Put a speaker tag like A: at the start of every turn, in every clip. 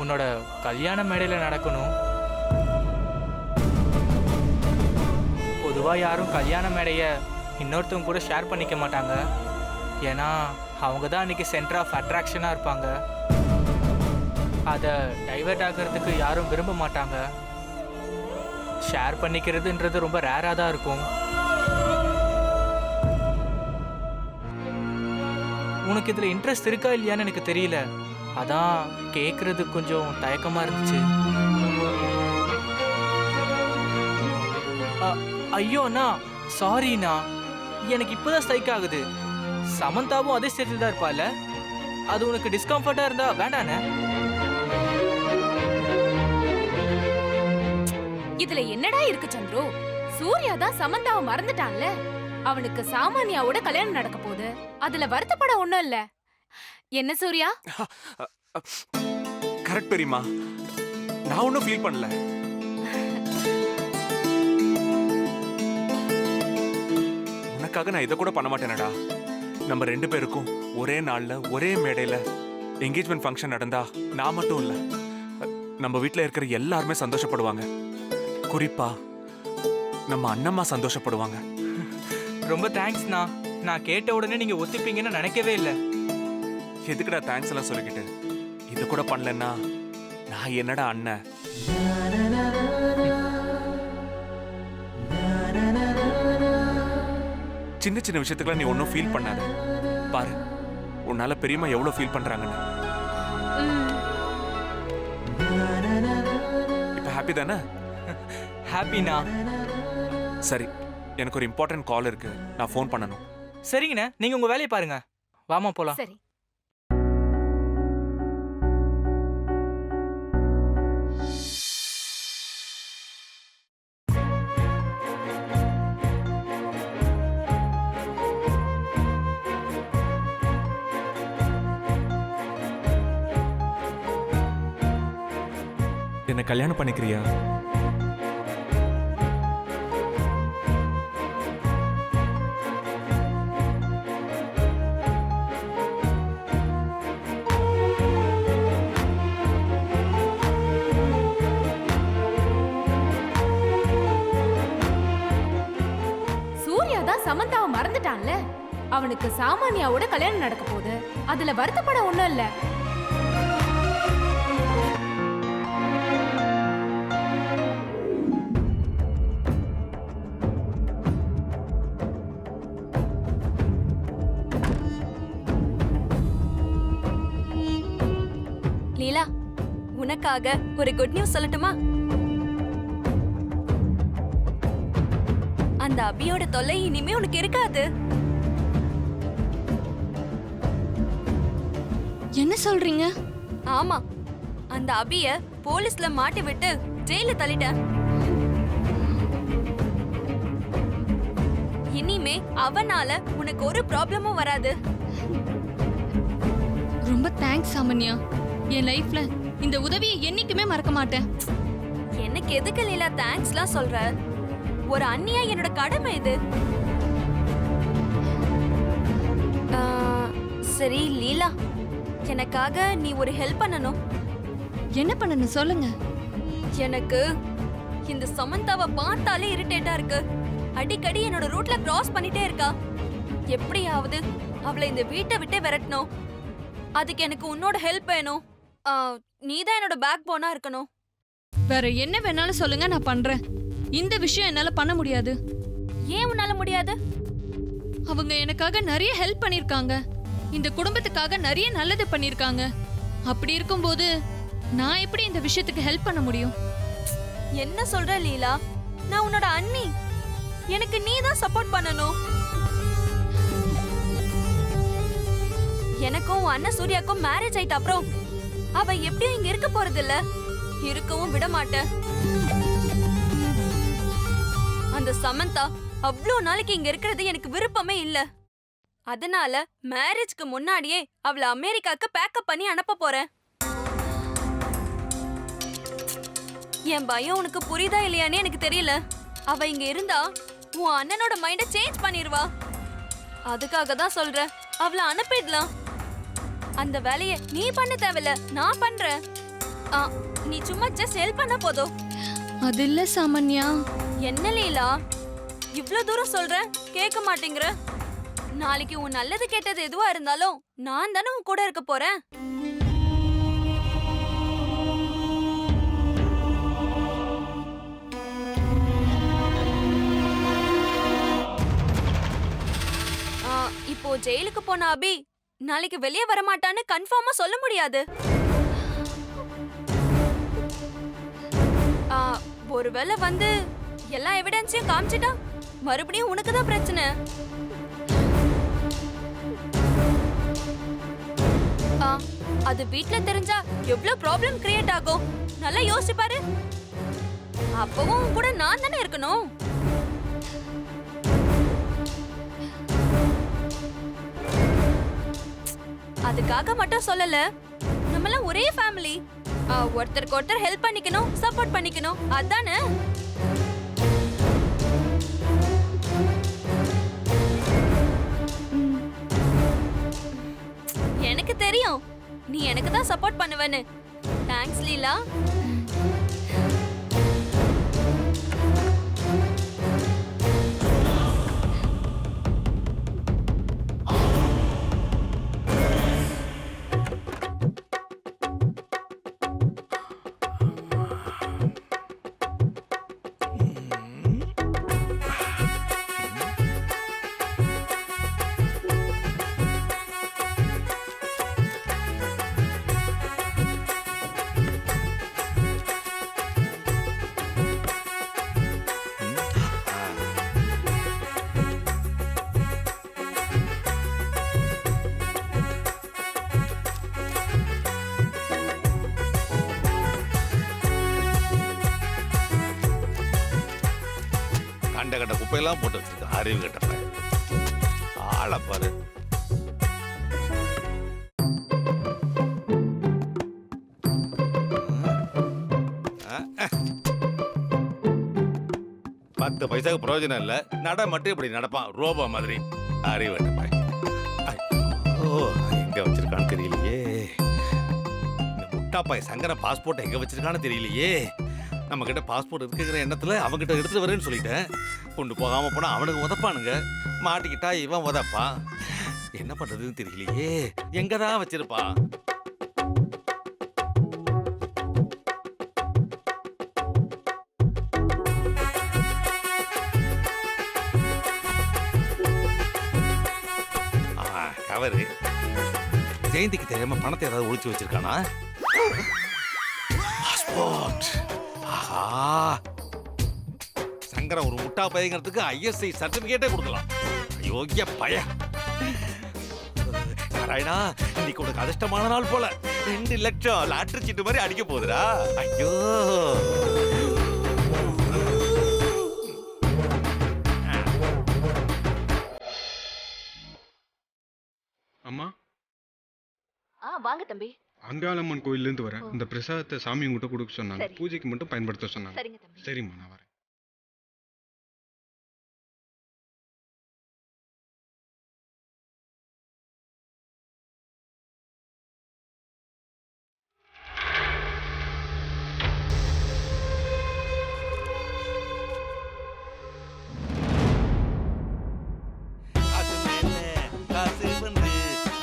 A: உன்னோட கல்யாண மேடையில் நடக்கணும். பொதுவாக யாரும் கல்யாண மேடையை இன்னொருத்தவங்க கூட ஷேர் பண்ணிக்க மாட்டாங்க. ஏன்னா அவங்க தான் அன்றைக்கி சென்டர் ஆஃப் அட்ராக்ஷனாக இருப்பாங்க. அதை டைவர்ட் ஆகிறதுக்கு யாரும் விரும்ப மாட்டாங்க. ஷேர் பண்ணிக்கிறதுன்றது ரொம்ப ரேராக தான் இருக்கும். உனக்கு இதில் இன்ட்ரெஸ்ட் இருக்கா இல்லையான்னு எனக்கு தெரியல. அதான் கேட்குறது கொஞ்சம் தயக்கமாக இருந்துச்சு. ஐயோ அண்ணா, சாரிண்ணா, எனக்கு இப்போதான் ஸ்ட்ரைக் ஆகுது. சமந்தாவும் அதே ஸ்டேஜில் தான் இருப்பாள். அது உனக்கு டிஸ்கம்ஃபர்ட்டாக இருந்தா வேண்டாண்ணே.
B: இதுல என்னடா இருக்கு சந்துரு? சூர்யா தான் சமந்தாவை மறந்துட்டான்ல. அவனுக்கு சாமானியாவோட கல்யாணம் நடக்க போகுது. அதுல வருத்தப்பட ஒண்ணும் இல்ல. என்ன சூர்யா?
C: கரெக்ட் பெரியம்மா, நான் ஒன்னும் ஃபீல் பண்ணல. உனக்காக நான் இதை கூட பண்ண மாட்டேனடா. நம்ம 2 பேருக்கும் ஒரே நாள்ல ஒரே மேடையில என்கேஜ்மெண்ட் ஃபங்க்ஷன் நடந்தா நான் மட்டும் இல்ல, நம்ம வீட்டில் இருக்கிற எல்லாருமே சந்தோஷப்படுவாங்க. குறிப்பா நம்ம அண்ணம்மா சந்தோஷப்படுவாங்க.
A: ரொம்ப தேங்க்ஸ்ண்ணா. நான் கேட்ட உடனே நீங்க ஒத்துப்பீங்கன்னு நினைக்கவே இல்லை.
C: எதுக்குடா தேங்க்ஸ் எல்லாம் சொல்லிக்கிட்டு? இது கூட பண்ணலன்னா நான் என்னடா அண்ணன்? சின்ன சின்ன விஷயத்துக்குலாம் நீ ஒன்னும் ஃபீல் பண்ணாத. பாரு, உன்னால பெரியம்மா எவ்வளவு ஃபீல் பண்றாங்கன்னு. இப்ப ஹாப்பி தானே?
A: ஹாப்பிண்ணா.
C: சரி, எனக்கு ஒரு இம்பார்ட்டன்ட் கால் இருக்கு, நான் ஃபோன் பண்ணணும்.
A: சரிங்கண்ணே, நீங்க உங்க வேலையை பாருங்க. வாமா போலாம்.
B: சரி.
C: என்ன கல்யாணம் பண்ணிக்கிறியா?
B: சூர்யா தான் சமந்தாவை மறந்துட்டான்ல. அவனுக்கு சாமானியாவோட கல்யாணம் நடக்க போகுது. அதுல வருத்தப்பட ஒண்ணும் இல்ல.
D: லீலா, உனக்காக ஒரு குட் நியூஸ் சொல்லட்டுமா? அந்த அபியோட தொல்லை இனிமே உனக்கு இருக்காது.
E: என்ன சொல்றீங்க?
D: ஆமா, அந்த அபிய போலீஸ்ல மாட்டி விட்டு ஜெயில தள்ளிட்டேன். இனிமே அவனால உனக்கு ஒரு ப்ராப்ளமும் வராது.
E: ரொம்ப தேங்க்ஸ் சாமன்யா. என் லைஃப்ல இந்த உதவியை என்னைக்குமே மறக்க மாட்டேன்.
D: எனக்கு எதுக்கு லீலா தேங்க்ஸ்லாம் சொல்ற? ஒரு அண்ணியா என்னோட கடமை இது. சரி லீலா, எனக்காக நீ ஒரு ஹெல்ப் பண்ணணும்.
E: என்ன பண்ணணும் சொல்லுங்க.
D: எனக்கு இந்த சமந்தாவை பார்த்தாலே இரிட்டேட்டா இருக்கு. அடிக்கடி என்னோட ரூட்ல கிராஸ் பண்ணிட்டே இருக்கா. எப்படியாவது அவளை இந்த வீட்டை விட்டு விரட்டணும். அதுக்கு எனக்கு உன்னோட ஹெல்ப் வேணும். நீதான் என்னோட பேக் போனா இருக்கணும்.
E: வேற என்ன வேணாலும் சொல்லுங்க, நான் பண்றேன். இந்த விஷயம் என்னால பண்ண முடியாது.
D: ஏன் உன்னால முடியாது?
E: அவங்க எனக்காக நிறைய ஹெல்ப் பண்ணிருக்காங்க. இந்த குடும்பத்துக்காக நிறைய நல்லது பண்ணிருக்காங்க. அப்படி இருக்கும்போது நான் எப்படி இந்த விஷயத்துக்கு ஹெல்ப் பண்ண முடியும்?
D: என்ன சொல்ற லீலா? நான் உன்னோட அண்ணி. எனக்கு நீ தான் சப்போர்ட் பண்ணணும். எனக்கும் அண்ணன் சூர்யாக்கும் மேரேஜ் ஆயிட்ட அப்புறம் அவ எப்படியும் இங்க இருக்க போறது இல்ல, இருக்கவும் விட மாட்டேன். அந்த சமந்தா அவ்வளோ நாளைக்கு இங்க இருக்கிறது எனக்கு விருப்பமே இல்ல. அதனால மேரேஜ்க்கு முன்னாடியே அவளை அமெரிக்காக்கு பேக்கப் பண்ணி அனுப்ப போறேன். என் பயம் உனக்கு புரியுதா இல்லையானே எனக்கு தெரியல. அவ இங்க இருந்தா உன் அண்ணனோட மைண்ட சேஞ்ச் பண்ணிருவா. அதுக்காக தான் சொல்றேன், அவளை அனுப்பிடலாம். அந்த வேலையை நீ பண்ண தேவையில்ல, நான் பண்றேன். ஆ, நீ சும்மா ஜஸ்ட் ஹெல்ப் பண்ண போதும்.
E: அது இல்ல சாமான்யா.
D: என்ன லீலா இவ்ளோ தூரம் சொல்ற கேட்க மாட்டேங்கிற? நாளைக்கு உன் நல்லது கெட்டது எதுவா இருந்தாலும் நான் தானே உன் கூட இருக்க போறேன். இப்போ ஜெயிலுக்கு போன அபி நாளைக்கு வெளியே வர மாட்டான்னு கன்ஃபார்மா சொல்ல முடியாது. ஒருவேளை வந்து எல்லா எவிடன்ஸையும் காமிச்சிட்டா மறுபடியும் உனக்கு தான் பிரச்சனை. அது வீட்ல தெரிஞ்சா எவ்வளவு ப்ராப்ளம் கிரியேட் ஆகும் நல்லா யோசிச்சு பாரு. அப்பவும் உன் கூட நான் தானே இருக்கணும். அதுக்காக மட்டும் சொல்லல, நம்மலாம் ஒரே ஃபேமிலி. ஒருத்தருக்கு ஒருத்தர் ஹெல்ப் பண்ணிக்கணும், சப்போர்ட் பண்ணிக்கணும், அதானே? எனக்கு தெரியும் நீ எனக்கு தான் சப்போர்ட் பண்ணுவேன்னு. தேங்க்ஸ் லீலா.
F: கண்ட குப்பையெல்லாம் போட்டு வச்சிருக்க அறிவு கட்ட ஆளை பாரு. பத்து பைசாக்கு பிரயோஜனம் இல்ல, நட மட்டும் இப்படி நடப்பான் ரோபோ மாதிரி. அறிவு கட்டப்பாய். ஓ எங்க வச்சிருக்கான்னு தெரியலையே. இந்த முட்டாப்பாய் சங்கர பாஸ்போர்ட் எங்க வச்சிருக்கான்னு தெரியலையே. நம்ம கிட்ட பாஸ்போர்ட் இருக்குங்கிற எண்ணத்துல அவங்கிட்ட எடுத்துட்டு வரேன்னு சொல்லிட்டேன். கொண்டு போகாம போனா அவனுக்கு உதப்பானுங்க, மாட்டிக்கிட்டா இவன் உதப்பான். என்ன பண்றதுன்னு தெரியலையே. எங்கதான் வச்சிருப்பான்? கவரு. ஜெயந்திக்கு தெரியாம பணத்தை ஏதாவது ஒழிச்சு வச்சிருக்கானா? பாஸ்போர்ட். ஆஹா, சங்கர ஒரு முட்டா பையங்கிறதுக்கு ISI சர்டிபிகேட்டே கொடுக்கலாம். யோகிய பய. நாராயணா, இன்னைக்கு உனக்கு அதிர்ஷ்டமான நாள் போல. 2 லட்சம் லாட்டரி சீட்டு மாதிரி அடிக்க போகுதுடா. ஐயோ,
G: அம்மா.
D: வாங்க தம்பி.
G: அங்காளம்மன் கோயிலிருந்து வரேன். இந்த பிரசாதத்தை சாமி உங்ககிட்ட கொடுக்க சொன்னாங்க. பூஜைக்கு மட்டும் பயன்படுத்த சொன்னாங்க.
D: சரிங்க தம்பி.
G: சரிம்மா, நான் வரேன்.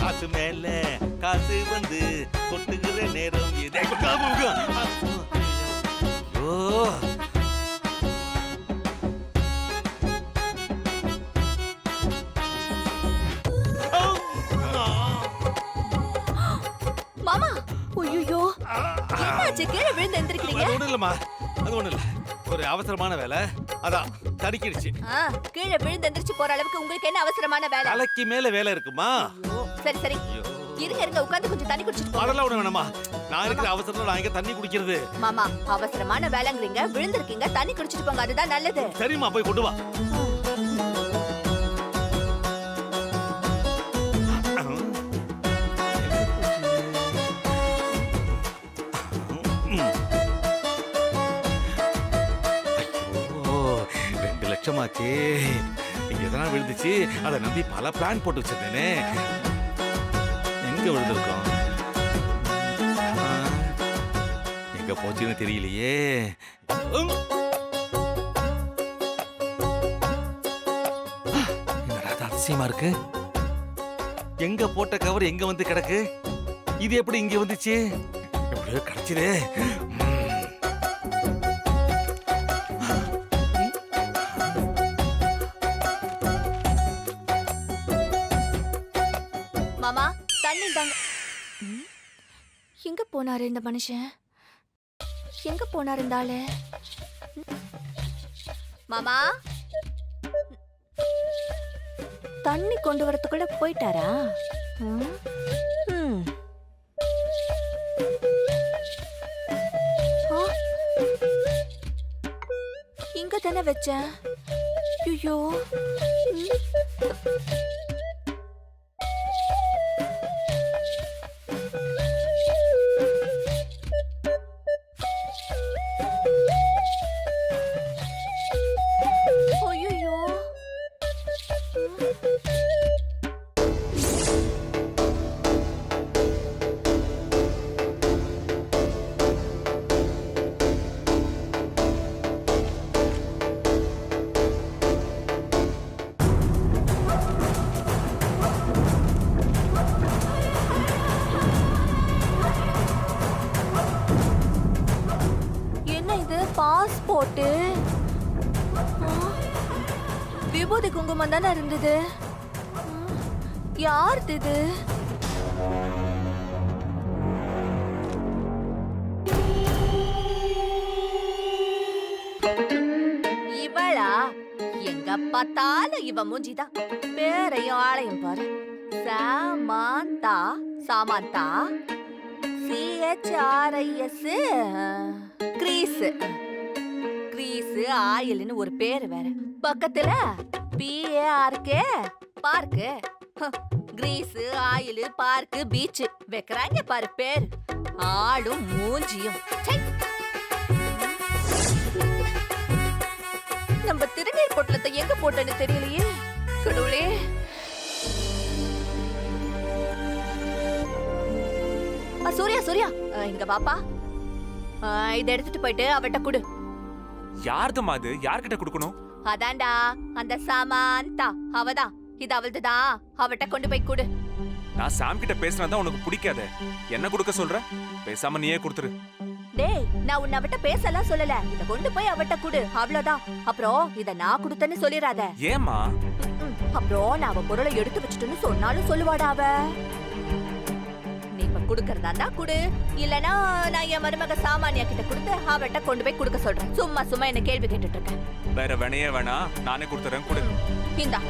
F: காசு மேல காசு வந்து கொட்டுகிற நேரம் இது.
D: மாமா, ஐயோ என்னாச்சு? கீழே விழுந்து எந்திரிக்கிறீங்க?
F: அது ஒண்ணும் இல்லம்மா, அது ஒண்ணும் இல்ல. ஒரு அவசரமான வேலை, அதான் தடுக்கிடுச்சு.
D: கீழே விழுந்து எந்திரிச்சு போற அளவுக்கு உங்களுக்கு என்ன அவசரமான வேலை?
F: தலைக்கு மேல வேலை இருக்குமா?
D: சரி சரி, இருங்க உட்கார்ந்து கொஞ்சம் தண்ணி குடிச்சிட்டு
F: அதெல்லாம் ஒண்ணு வேணாமா. நான் இருக்கிற அவசரத்துல நான் இங்க தண்ணி குடிக்கிறது.
D: மாமா, அவசரமான வேலைங்கிறீங்க, விழுந்திருக்கீங்க, தண்ணி குடிச்சிட்டு போங்க, அதுதான் நல்லது.
F: சரிம்மா, போய் கொண்டு வா. லட்சமாச்சே, இங்க எதனா விழுந்துச்சு. அதை நம்பி பல பிளான் போட்டு வச்சிருந்தேனே. எங்க விழுந்திருக்கோம்? எங்க போச்சுன்னு தெரியலையே. என்னடா இது அதிசயமா இருக்கு. எங்க போட்ட கவர் எங்க வந்து கிடக்கு? இது எப்படி இங்க வந்துச்சு? எப்படியோ கிடைச்சதே.
D: மாமா தண்ணி தாங்க. எங்க போனாரு இந்த மனுஷன்? எங்க போனாரு இந்த ஆளு? மாமா தண்ணி கொண்டு வரதுக்குள்ள போயிட்டாரா? ம். ம். ஆ. இங்க தானே வச்சேன். ஐயோ. ஐயோ. என்ன இது பாஸ்போர்ட்? விபூதி குங்குமம் தானே இருந்தது. யாருது இது? இவளா? எங்க பார்த்தாலும் இவ மூஞ்சிதான். பேரையும் ஆளையும் பாரு. சாமாந்தா. சாமாந்தா. CHRIS Greece. கிரீஸ் ஆயில்னு ஒரு பேரு வேற. பக்கத்துல PARK park. Greece oil park beach வைக்கிறாங்க பாரு பேர். ஆளும் மூஞ்சியும். ச்சை. நம்ம திருநீர் பொட்டலத்தை எங்க போட்டேன்னு தெரியலையே. கடவுளே. சூர்யா சூர்யா இங்க பாப்பா. இத எடுத்துட்டு போயிட்டு அவட்ட குடு.
C: யார்துமா அது? யார்கிட்ட கொடுக்கணும்?
D: அதான்டா அந்த சாமாந்தா. அவதான். இது அவள்துதான். அவட்ட கொண்டு போய் குடு.
C: நான் சாம் கிட்ட பேசினதான் உனக்கு பிடிக்காத. என்ன கொடுக்க சொல்ற? பேசாம நீயே கொடுத்துரு.
D: டேய் நான் உன்னை அவட்ட பேசலாம் சொல்லல. இத கொண்டு போய் அவட்ட குடு. அவ்வளவுதான். அப்புறம் இத நான் கொடுத்தேன்னு சொல்லிராத.
C: ஏமா?
D: அப்புறம் நான் அவ பொருளை எடுத்து வச்சுட்டுன்னு சொன்னாலும் சொல்லுவாடா அவ. நீ இப்ப குடுக்கறதா இருந்தா குடு. இல்லனா நான் என் மருமக சாமானியா கிட்ட கொடுத்து அவட்ட கொண்டு போய் கொடுக்க சொல்றேன். சும்மா சும்மா என்ன கேள்வி கேட்டுட்டு இருக்க.
C: வேற வேணையே வேணா, நானே கொடுத்துறேன். கொடு.
D: இந்தா.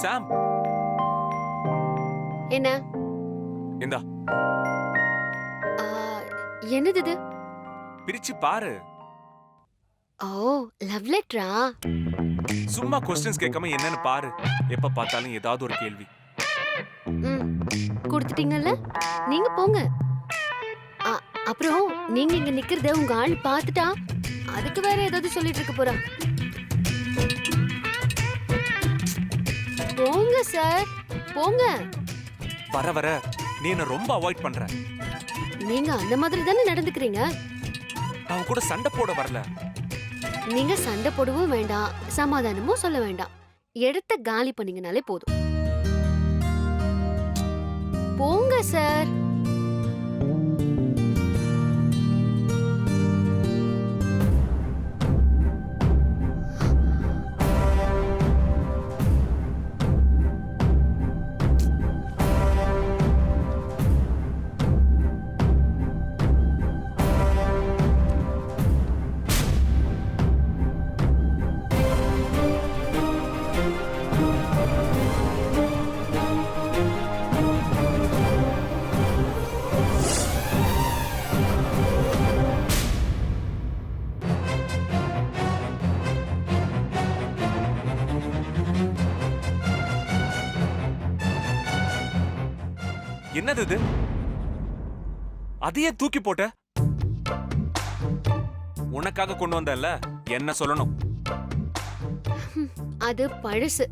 C: சாம்
H: என்ன?
C: இந்தா
H: ஆ, என்னது இது?
C: பிரிச்சு பாரு.
H: ஓ, லவ் லெட்டரா?
C: சும்மா கொஸ்டின்ஸ் கேட்காம என்னன்னு பாரு. எப்ப பார்த்தாலும் ஏதாவது ஒரு கேள்வி.
H: ம், கொடுத்துட்டீங்கல்ல? நீங்க போங்க. அப்புறம் நீங்க இங்க நிக்கிறத உங்க ஆள் பார்த்துட்டா அதுக்கு வேற ஏதாவது சொல்லிட்டு இருக்க போறா. போங்க சார், போங்க.
C: வர வர நீ என்ன ரொம்ப அவாய்ட் பண்ற.
H: நீங்க அந்த மாதிரி தானே நடந்துக்கிறீங்க.
C: அவன் கூட சண்டை போட வரல.
H: நீங்க சண்டை போடவும் வேண்டாம், சமாதானமும் சொல்ல வேண்டாம். இடத்த காலி பண்ணீங்கனாலே போதும். போங்க சார்.
C: என்னது இது? அதையே தூக்கி போட்ட? உனக்காக கொண்டு வந்தல்ல, என்ன சொல்லணும்?
H: அது பழசு,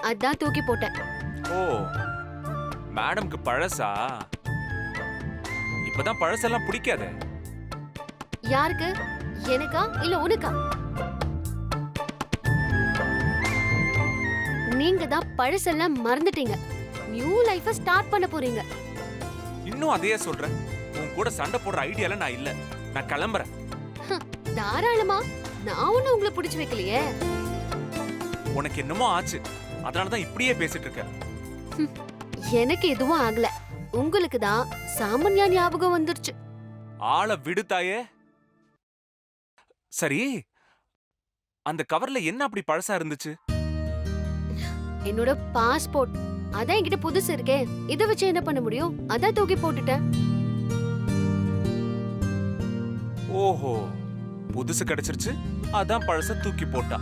H: அதான் தூக்கி போட்டேன்.
C: ஓ, மேடம்க்கு பழசா? இப்பதான் பழசெல்லாம் பிடிக்காதே.
H: யாருக்கு? எனக்கா இல்ல உனக்கா? நீங்க தான் பழசெல்லாம் மறந்துட்டீங்க. நியூ லைஃப ஸ்டார்ட் பண்ண போறீங்க.
C: இன்னும் அதையே சொல்றேன். உன் கூட சண்டை போடுற ஐடியால நான் இல்ல. நான் கிளம்புறேன்.
H: தாராளமா. நான் ஒண்ணு உங்களை பிடிச்சு வைக்கலையே.
C: உனக்கு என்னமோ ஆச்சு. அதனாலதான் இப்படியே பேசிட்டு இருக்க.
H: எனக்கு எதுவும் ஆகல. உங்களுக்கு தான் சாமான்யா ஞாபகம் வந்துருச்சு.
C: ஆளை விடுத்தாயே. சரி, அந்த கவர்ல என்ன அப்படி பழசா இருந்துச்சு?
H: என்னோட பாஸ்போர்ட். அதான் என்கிட்ட புதுசு இருக்கே. இத வச்சு என்ன பண்ண முடியும்? அதான் தூக்கி போட்டுட்டேன்.
C: ஓஹோ, புதுசு கிடைச்சிருச்சு, அதான் பழச தூக்கி போட்டா.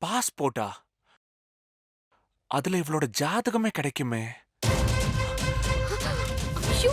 C: பாஸ்போர்ட்டா? அதுல இவளோட ஜாதகமே கிடைக்குமே.
H: ஐயோ!